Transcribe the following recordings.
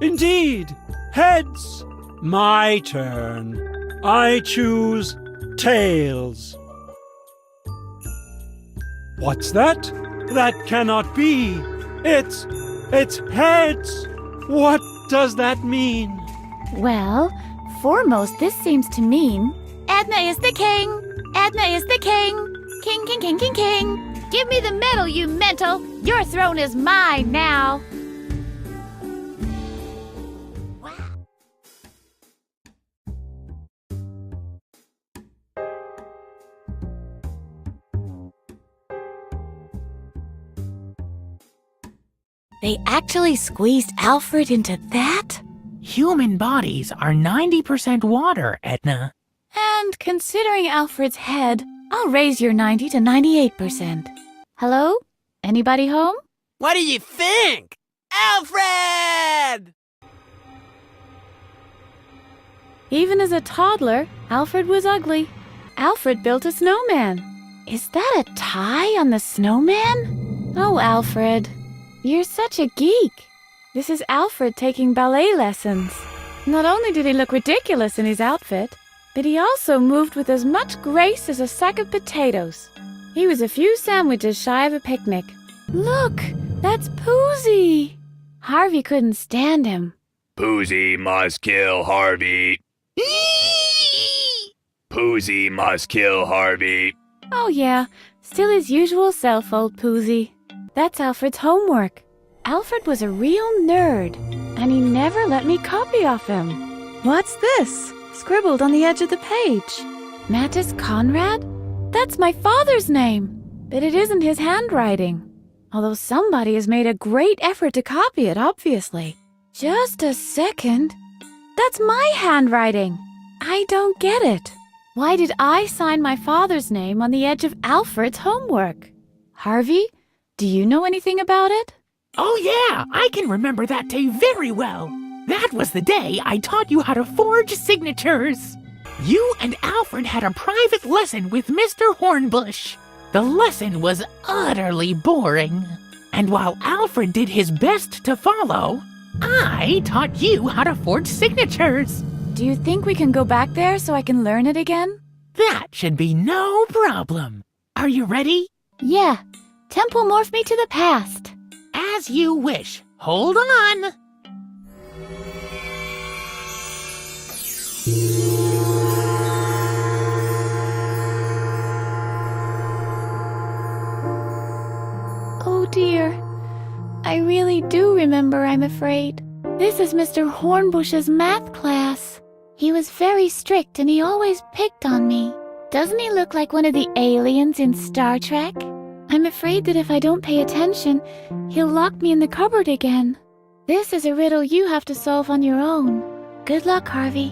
Indeed. Heads. My turn. I choose tails. What's that? That cannot be. It's heads. What does that mean? Well, foremost, this seems to mean Edna is the king. Edna is the king. King, king, king, king, king. Give me the medal, you mental. Your throne is mine now. They actually squeezed Alfred into that? Human bodies are 90% water, Edna. And considering Alfred's head, I'll raise your 90 to 98%. Hello? Anybody home? What do you think? Alfred! Even as a toddler, Alfred was ugly. Alfred built a snowman. Is that a tie on the snowman? Oh, Alfred, you're such a geek. This is Alfred taking ballet lessons. Not only did he look ridiculous in his outfit, but he also moved with as much grace as a sack of potatoes. He was a few sandwiches shy of a picnic. Look, that's Poozy. Harvey couldn't stand him. Poozy must kill Harvey. Poozy must kill Harvey. Oh yeah, still his usual self, old Poozy. That's Alfred's homework. Alfred was a real nerd, and he never let me copy off him. What's this? Scribbled on the edge of the page. Mattis Conrad? That's my father's name, but it isn't his handwriting. Although somebody has made a great effort to copy it, obviously. Just a second. That's my handwriting. I don't get it. Why did I sign my father's name on the edge of Alfred's homework? Harvey, do you know anything about it? Oh yeah, I can remember that day very well. That was the day I taught you how to forge signatures. You and Alfred had a private lesson with Mr. Hornbush. The lesson was utterly boring. And while Alfred did his best to follow, I taught you how to forge signatures. Do you think we can go back there so I can learn it again? That should be no problem. Are you ready? Yeah. Temple morph me to the past. As you wish. Hold on. Oh dear. I really do remember, I'm afraid. This is Mr. Hornbush's math class. He was very strict and he always picked on me. Doesn't he look like one of the aliens in Star Trek? I'm afraid that if I don't pay attention, he'll lock me in the cupboard again. This is a riddle you have to solve on your own. Good luck, Harvey.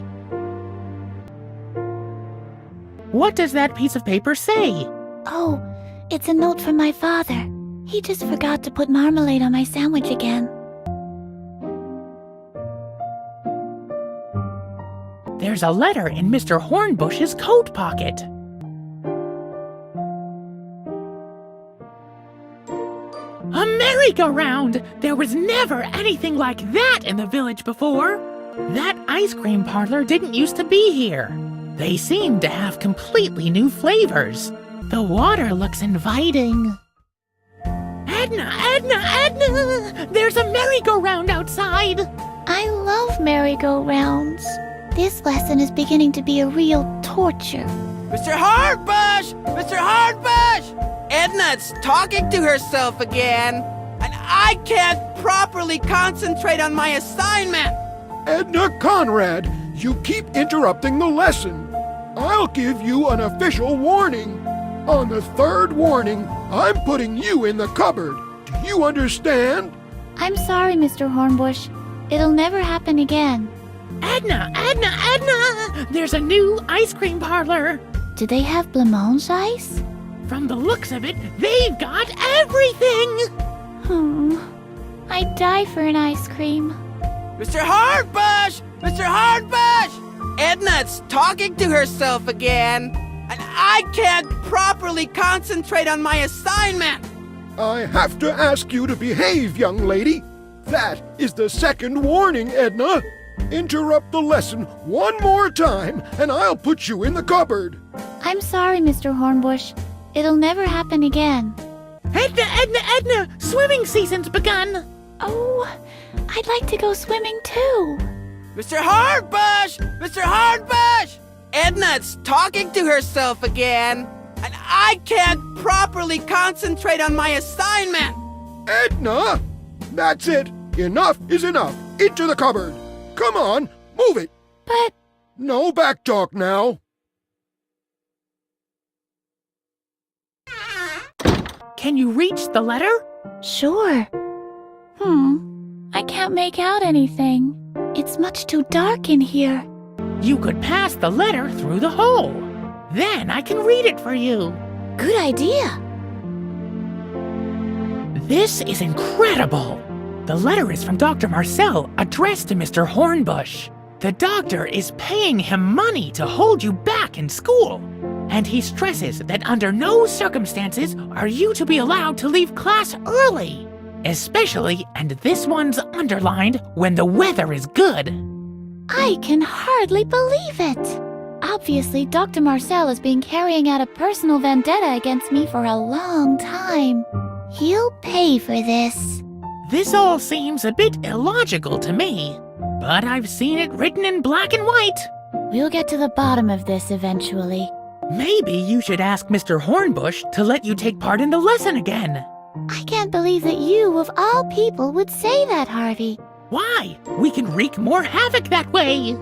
What does that piece of paper say? Oh, it's a note from my father. He just forgot to put marmalade on my sandwich again. There's a letter in Mr. Hornbush's coat pocket. A merry-go-round! There was never anything like that in the village before. That ice cream parlor didn't used to be here. They seem to have completely new flavors. The water looks inviting. Edna, Edna, Edna! There's a merry-go-round outside! I love merry-go-rounds. This lesson is beginning to be a real torture. Mr. Hardbush! Mr. Hardbush! Edna's talking to herself again, and I can't properly concentrate on my assignment. Edna Conrad, you keep interrupting the lesson. I'll give you an official warning. On the third warning, I'm putting you in the cupboard. Do you understand? I'm sorry, Mr. Hornbush. It'll never happen again. Edna, Edna, Edna! There's a new ice cream parlor. Do they have blancmange ice? From the looks of it, they've got everything! I'd die for an ice cream. Mr. Hardbush! Mr. Hardbush! Edna's talking to herself again, and I can't properly concentrate on my assignment. I have to ask you to behave, young lady. That is the second warning, Edna. Interrupt the lesson one more time, and I'll put you in the cupboard. I'm sorry, Mr. Hornbush. It'll never happen again. Edna, Edna, Edna! Swimming season's begun! Oh, I'd like to go swimming too. Mr. Hornbush! Mr. Hornbush! Edna's talking to herself again, and I can't properly concentrate on my assignment. Edna! That's it. Enough is enough. Into the cupboard. Come on, move it. But No back talk now. Can you reach the letter? sure. I can't make out anything. It's much too dark in here. You could pass the letter through the hole. Then I can read it for you. Good idea. This is incredible. The letter is from Dr. Marcel, addressed to Mr. Hornbush. The doctor is paying him money to hold you back in school. And he stresses that under no circumstances are you to be allowed to leave class early. Especially, and this one's underlined, when the weather is good. I can hardly believe it. Obviously, Dr. Marcel has been carrying out a personal vendetta against me for a long time. He'll pay for this. This all seems a bit illogical to me, but I've seen it written in black and white. We'll get to the bottom of this eventually. Maybe you should ask Mr. Hornbush to let you take part in the lesson again. I can't believe that you, of all people, would say that, Harvey. Why? We can wreak more havoc that way.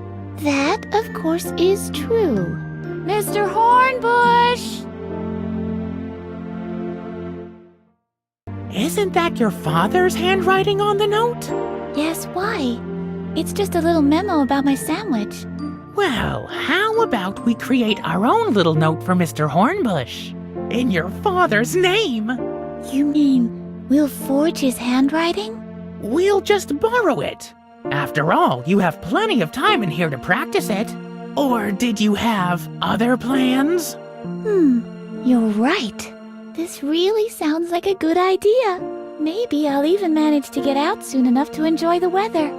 That, of course, is true. Mr. Hornbush! Isn't that your father's handwriting on the note? Yes, why? It's just a little memo about my sandwich. Well, how about we create our own little note for Mr. Hornbush? In your father's name. You mean we'll forge his handwriting? We'll just borrow it. After all, you have plenty of time in here to practice it. Or did you have other plans? You're right. This really sounds like a good idea. Maybe I'll even manage to get out soon enough to enjoy the weather.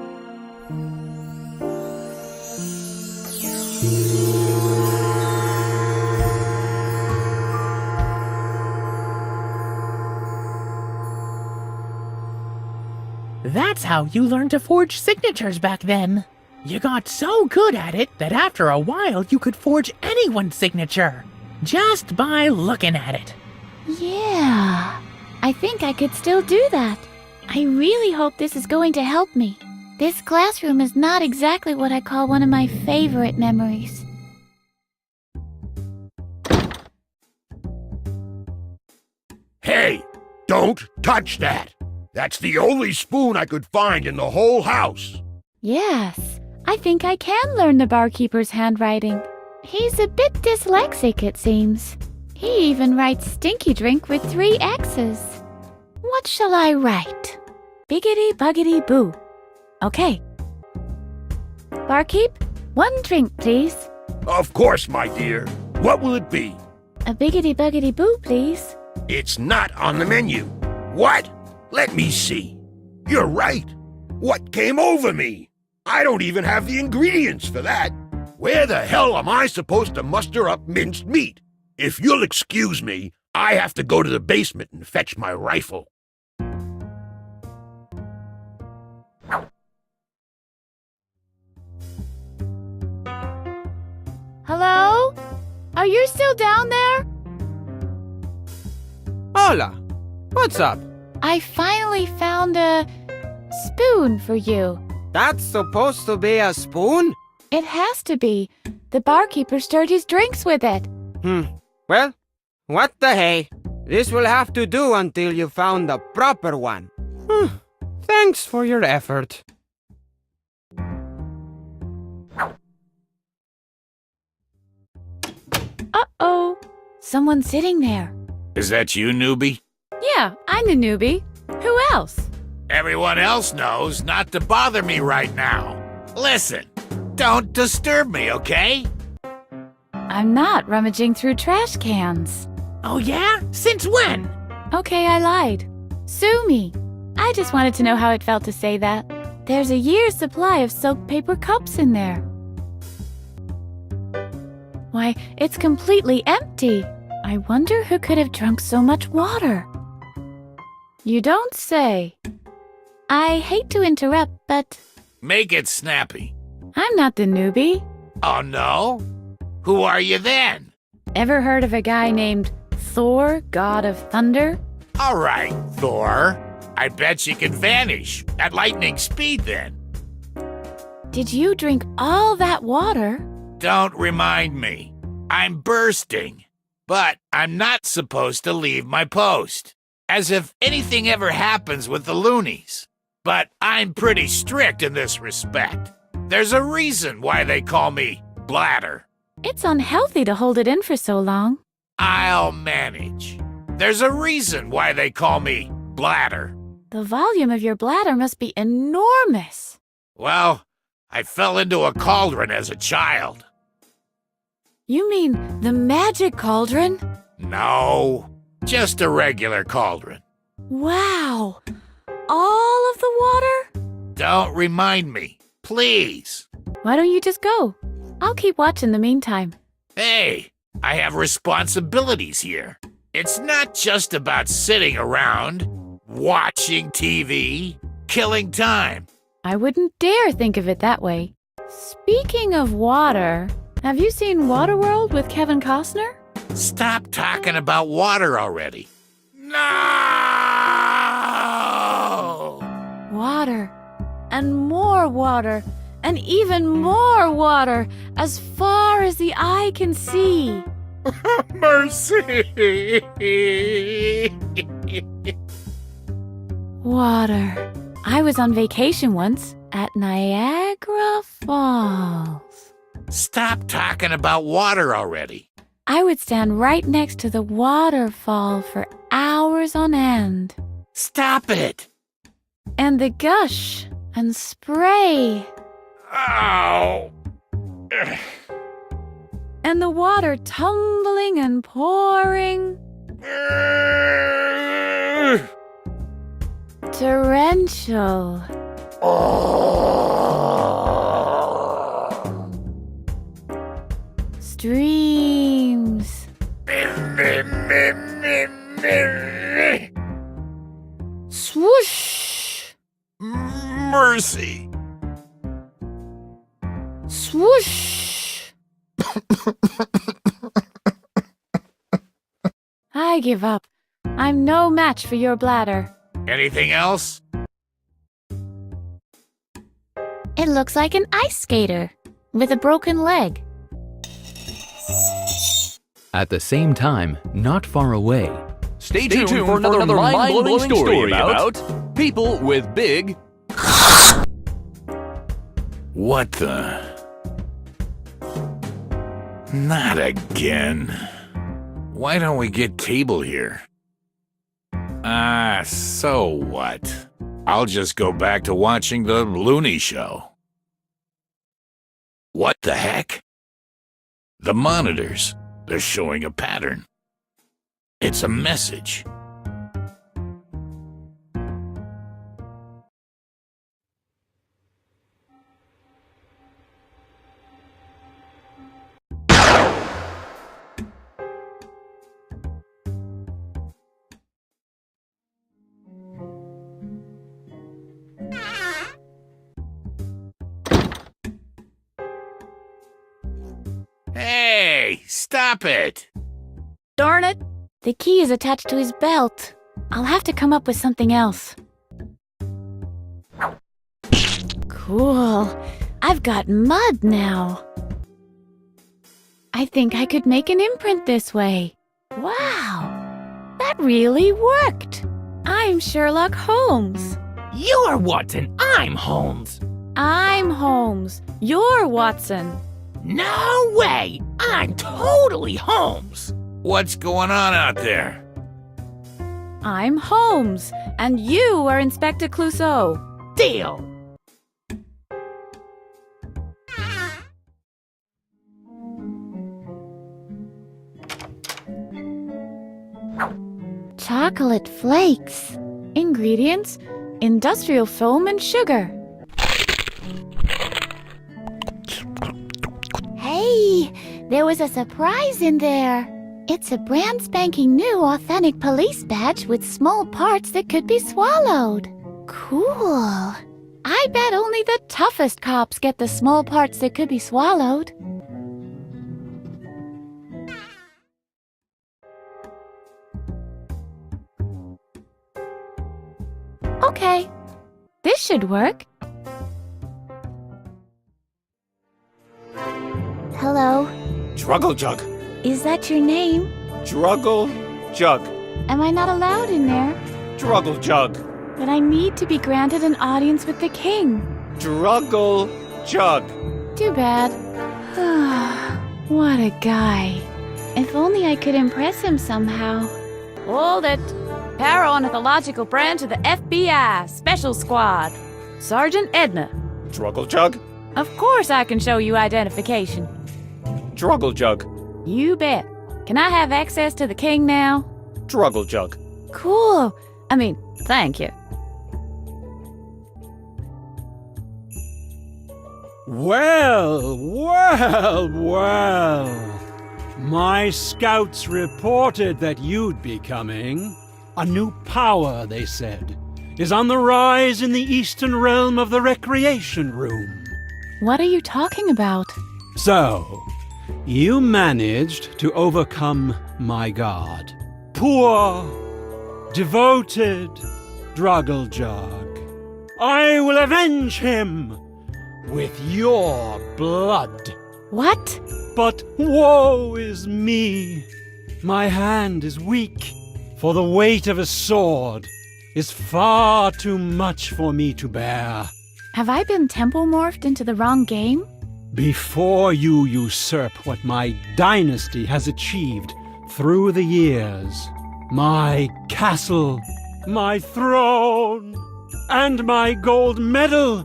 That's how you learned to forge signatures back then. You got so good at it that after a while you could forge anyone's signature, just by looking at it. Yeah, I think I could still do that. I really hope this is going to help me. This classroom is not exactly what I call one of my favorite memories. Hey, don't touch that. That's the only spoon I could find in the whole house. Yes, I think I can learn the barkeeper's handwriting. He's a bit dyslexic, it seems. He even writes stinky drink with 3 X's. What shall I write? Biggity buggity boo. Okay. Barkeep, 1 drink, please. Of course, my dear. What will it be? A biggity buggity boo, please. It's not on the menu. What? Let me see. You're right. What came over me? I don't even have the ingredients for that. Where the hell am I supposed to muster up minced meat? If you'll excuse me, I have to go to the basement and fetch my rifle. Hello? Are you still down there? Hola. What's up? I finally found a spoon for you. That's supposed to be a spoon? It has to be. The barkeeper stirred his drinks with it. Well, what the hey? This will have to do until you found the proper one. Thanks for your effort. Uh-oh. Someone's sitting there. Is that you, newbie? Yeah, I'm the newbie. Who else? Everyone else knows not to bother me right now. Listen, don't disturb me, okay? I'm not rummaging through trash cans. Oh yeah? Since when? Okay, I lied. Sue me. I just wanted to know how it felt to say that. There's a year's supply of soaked paper cups in there. Why, it's completely empty. I wonder who could have drunk so much water. You don't say. I hate to interrupt, but Make it snappy. I'm not the newbie. Oh, no? Who are you then? Ever heard of a guy named Thor, god of thunder? All right, Thor. I bet you can vanish at lightning speed then. Did you drink all that water? Don't remind me. I'm bursting. But I'm not supposed to leave my post. As if anything ever happens with the loonies. But I'm pretty strict in this respect. There's a reason why they call me Bladder. It's unhealthy to hold it in for so long. I'll manage. There's a reason why they call me Bladder. The volume of your bladder must be enormous. Well, I fell into a cauldron as a child. You mean the magic cauldron? No, just a regular cauldron. Wow! All of the water? Don't remind me, please. Why don't you just go? I'll keep watch in the meantime. Hey, I have responsibilities here. It's not just about sitting around, watching TV, killing time. I wouldn't dare think of it that way. Speaking of water, have you seen Waterworld with Kevin Costner? Stop talking about water already. No! Water. And more water. And even more water. As far as the eye can see. Mercy! Water. I was on vacation once at Niagara Falls. Stop talking about water already. I would stand right next to the waterfall for hours on end. Stop it! And the gush and spray. Ow! And the water tumbling and pouring. Torrential. Streams. Swoosh. Mercy! Swoosh. I give up. I'm no match for your bladder. Anything else? It looks like an ice skater with a broken leg. At the same time, not far away. Stay tuned for another mind-blowing story about people with big... What the? Not again. Why don't we get cable here? So what? I'll just go back to watching the Looney Show. What the heck? The monitors. They're showing a pattern. It's a message. Hey, stop it! Darn it! The key is attached to his belt. I'll have to come up with something else. Cool. I've got mud now. I think I could make an imprint this way. Wow! That really worked! I'm Sherlock Holmes. You're Watson, I'm Holmes. I'm Holmes. You're Watson. No way! I'm totally Holmes. What's going on out there? I'm Holmes, and you are Inspector Clouseau. Deal. Chocolate flakes. Ingredients: industrial foam and sugar. Hey, there was a surprise in there. It's a brand spanking new authentic police badge with small parts that could be swallowed. Cool. I bet only the toughest cops get the small parts that could be swallowed. Okay, this should work. Hello, Druggle Jug. is that your name? Druggle Jug. Am I not allowed in there? Druggle Jug. But I need to be granted an audience with the king. Druggle Jug. Too bad. What a guy. If only I could impress him somehow. Hold it. Paraornithological branch of the FBI, Special Squad. Sergeant Edna. Druggle Jug. Of course I can show you identification. Druggle Jug. You bet. Can I have access to the king now? Druggle Jug. Cool. Thank you. Well. My scouts reported that you'd be coming. A new power, they said, is on the rise in the eastern realm of the recreation room. What are you talking about? So, you managed to overcome my god. Poor, devoted Druggle Jug. I will avenge him with your blood. What? But woe is me. My hand is weak, for the weight of a sword is far too much for me to bear. Have I been temple morphed into the wrong game? Before you usurp what my dynasty has achieved through the years, my castle, my throne, and my gold medal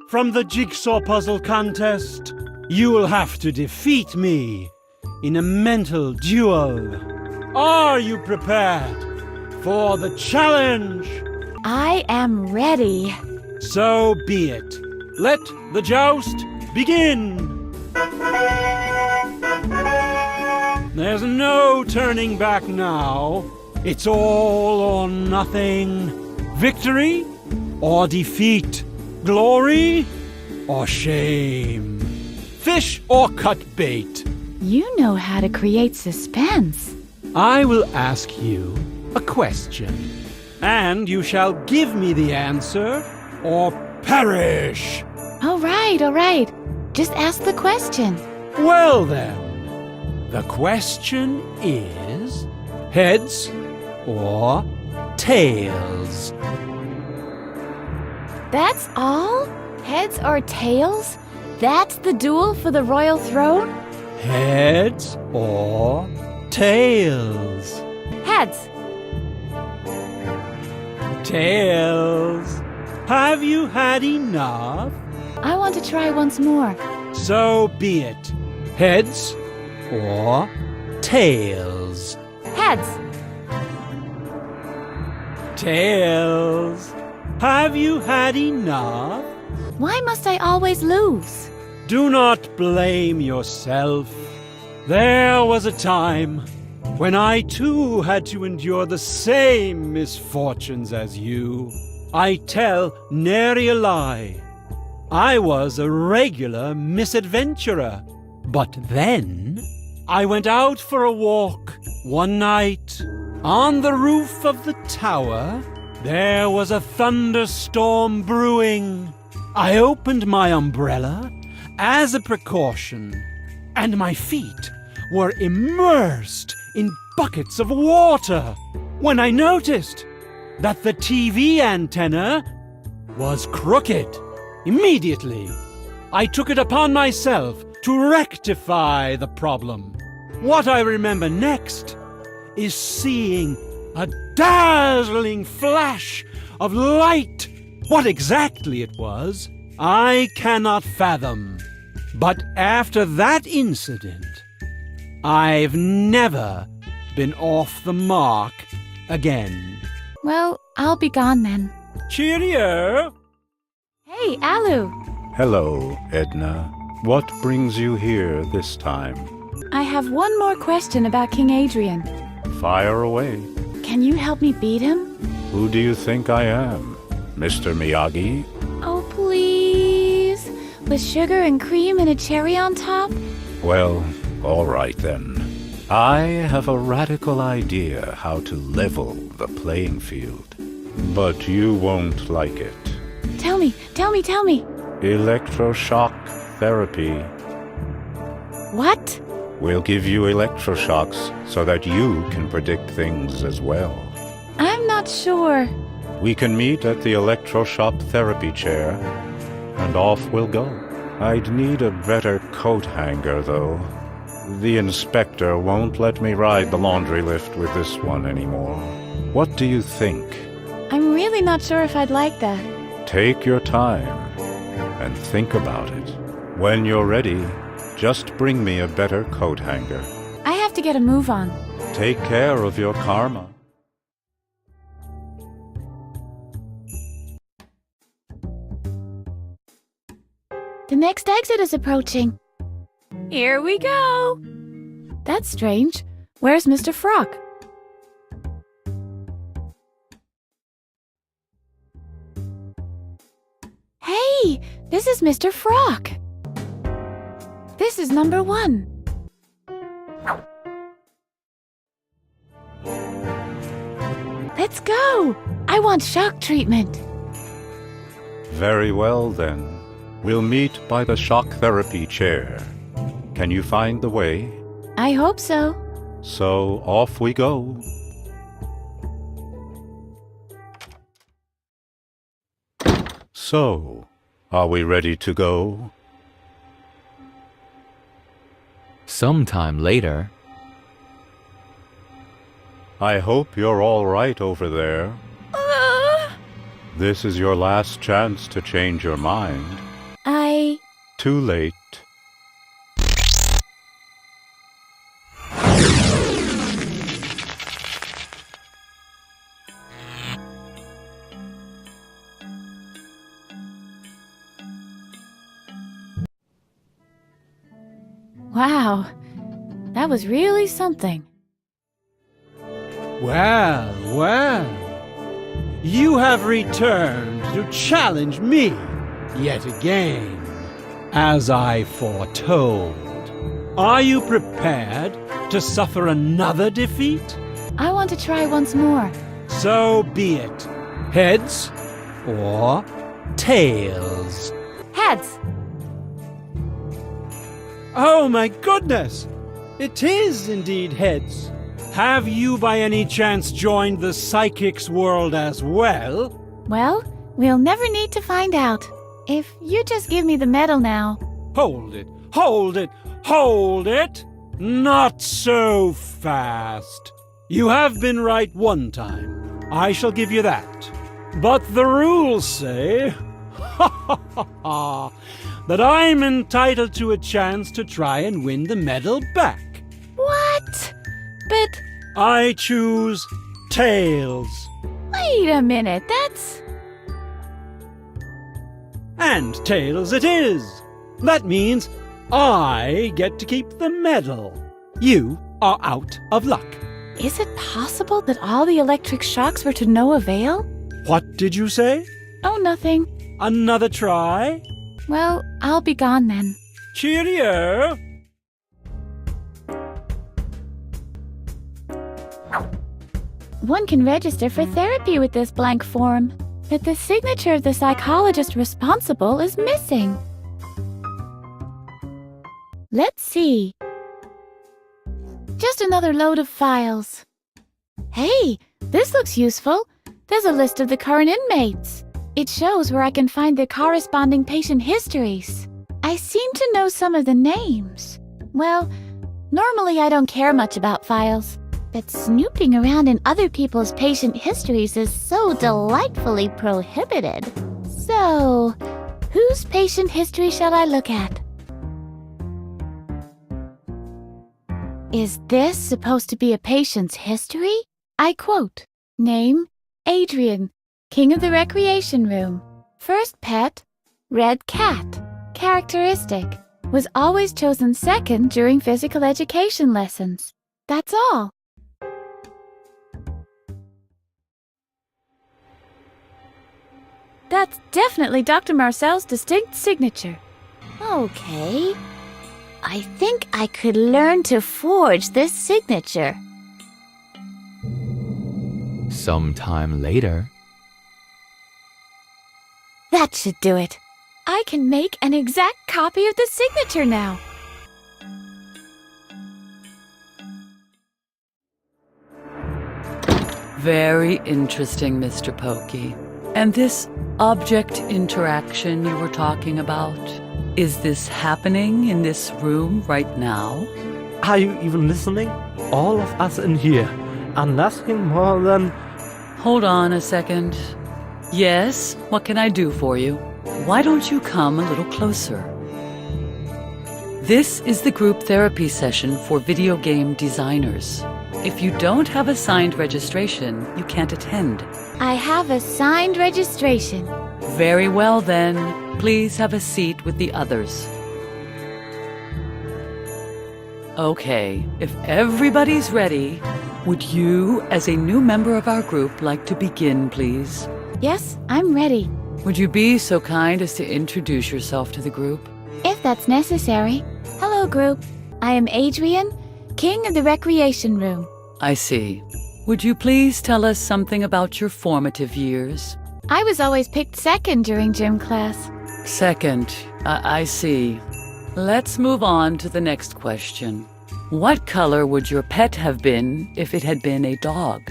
from the jigsaw puzzle contest, you will have to defeat me in a mental duel. Are you prepared for the challenge? I am ready. So be it. Let the joust begin. There's no turning back now. It's all or nothing. Victory or defeat. Glory or shame. Fish or cut bait. You know how to create suspense. I will ask you a question, and you shall give me the answer or perish. All right. Just ask the question. Well then, the question is heads or tails? That's all? Heads or tails? That's the duel for the royal throne? Heads or tails? Heads. Tails. Have you had enough? I want to try once more. So be it. Heads or tails? Heads. Tails. Have you had enough? Why must I always lose? Do not blame yourself. There was a time when I too had to endure the same misfortunes as you. I tell nary a lie. I was a regular misadventurer. But then I went out for a walk one night. On the roof of the tower, there was a thunderstorm brewing. I opened my umbrella as a precaution, and my feet were immersed in buckets of water when I noticed that the TV antenna was crooked. Immediately, I took it upon myself to rectify the problem. What I remember next is seeing a dazzling flash of light. What exactly it was, I cannot fathom. But after that incident, I've never been off the mark again. Well, I'll be gone then. Cheerio! Hey, Alu. Hello, Edna. What brings you here this time? I have one more question about King Adrian. Fire away. Can you help me beat him? Who do you think I am? Mr. Miyagi? Oh, please. With sugar and cream and a cherry on top? Well, all right then. I have a radical idea how to level the playing field. But you won't like it. Tell me. Electroshock therapy. What? We'll give you electroshocks so that you can predict things as well. I'm not sure. We can meet at the electroshock therapy chair, and off we'll go. I'd need a better coat hanger, though. The inspector won't let me ride the laundry lift with this one anymore. What do you think? I'm really not sure if I'd like that. Take your time and think about it. When you're ready, just bring me a better coat hanger. I have to get a move on. Take care of your karma. The next exit is approaching. Here we go. That's strange. Where's Mr. Frock? Hey, this is Mr. Frock. This is number 1. Let's go. I want shock treatment. Very well, then. We'll meet by the shock therapy chair. Can you find the way? I hope so. So off we go. So, are we ready to go? Sometime later. I hope you're all right over there. This is your last chance to change your mind. Too late. Wow, that was really something. Well. You have returned to challenge me yet again, as I foretold. Are you prepared to suffer another defeat? I want to try once more. So be it. Heads or tails? Heads. Oh my goodness! It is indeed heads. Have you by any chance joined the psychic's world as well? Well, we'll never need to find out. If you just give me the medal now. Hold it! Not so fast. You have been right one time. I shall give you that. But the rules say that I'm entitled to a chance to try and win the medal back. What? But... I choose tails. Wait a minute, that's... And tails it is. That means I get to keep the medal. You are out of luck. Is it possible that all the electric shocks were to no avail? What did you say? Oh, nothing. Another try? Well, I'll be gone then. Cheerio! One can register for therapy with this blank form, but the signature of the psychologist responsible is missing. Let's see. Just another load of files. Hey, this looks useful. There's a list of the current inmates. It shows where I can find the corresponding patient histories. I seem to know some of the names. Well, normally I don't care much about files. But snooping around in other people's patient histories is so delightfully prohibited. So, whose patient history shall I look at? Is this supposed to be a patient's history? I quote, name, Adrian, King of the Recreation Room. First pet, red cat. Characteristic, was always chosen second during physical education lessons. That's all. That's definitely Dr. Marcel's distinct signature. Okay. I think I could learn to forge this signature. Sometime later. That should do it. I can make an exact copy of the signature now. Very interesting, Mr. Pokey. And this object interaction you were talking about, is this happening in this room right now? Are you even listening? All of us in here are nothing more than... Hold on a second. Yes, what can I do for you? Why don't you come a little closer? This is the group therapy session for video game designers. If you don't have a signed registration, you can't attend. I have a signed registration. Very well then. Please have a seat with the others. Okay, if everybody's ready, would you, as a new member of our group, like to begin, please? Yes, I'm ready. Would you be so kind as to introduce yourself to the group? If that's necessary. Hello, group. I am Adrian, King of the Recreation Room. I see. Would you please tell us something about your formative years? I was always picked second during gym class. Second, I see. Let's move on to the next question. What color would your pet have been if it had been a dog?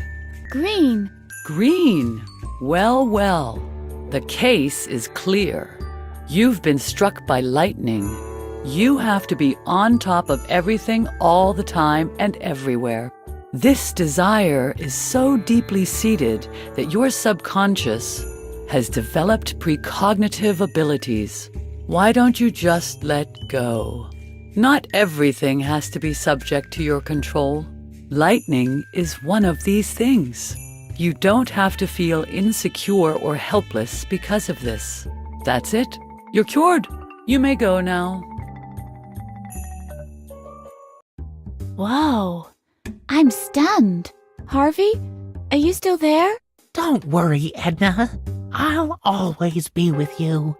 Green. Green. Well, well. The case is clear. You've been struck by lightning. You have to be on top of everything all the time and everywhere. This desire is so deeply seated that your subconscious has developed precognitive abilities. Why don't you just let go? Not everything has to be subject to your control. Lightning is one of these things. You don't have to feel insecure or helpless because of this. That's it. You're cured. You may go now. Whoa. I'm stunned. Harvey, are you still there? Don't worry, Edna. I'll always be with you.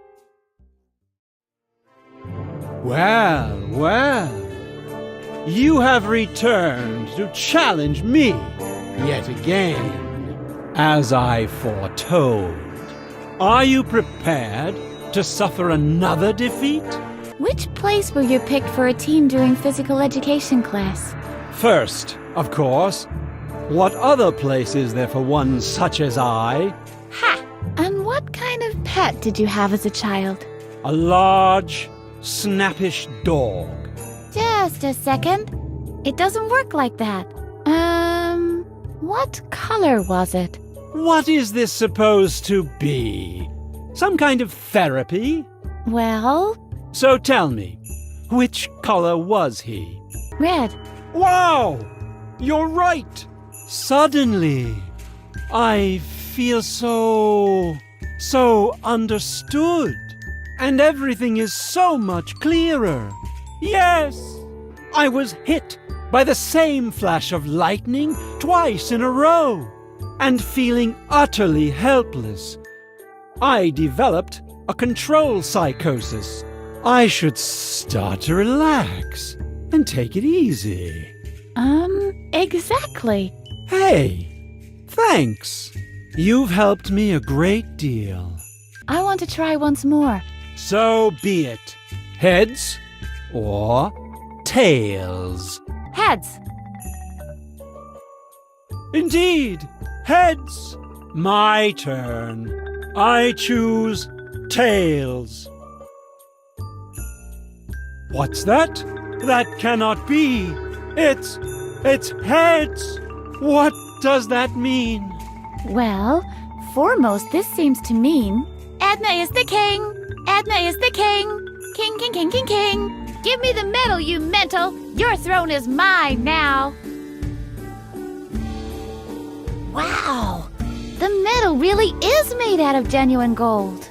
Well, well. You have returned to challenge me yet again, as I foretold. Are you prepared to suffer another defeat? Which place were you picked for a team during physical education class? First, of course. What other place is there for one such as I? Ha! And what kind of pet did you have as a child? A large, snappish dog. Just a second. It doesn't work like that. What color was it? What is this supposed to be? Some kind of therapy? Well... So tell me, which color was he? Red. Wow! You're right! Suddenly, I feel so understood. And everything is so much clearer. Yes! I was hit by the same flash of lightning twice in a row. And feeling utterly helpless, I developed a control psychosis. I should start to relax and take it easy. Exactly. Hey, thanks. You've helped me a great deal. I want to try once more. So be it. Heads or tails? Heads. Indeed, heads. My turn. I choose tails. What's that? That cannot be. It's heads. What does that mean? Well, foremost, this seems to mean Edna is the king. Edna is the king. King, king, king, king, king. Give me the medal, you mental. Your throne is mine now. Wow! The metal really is made out of genuine gold.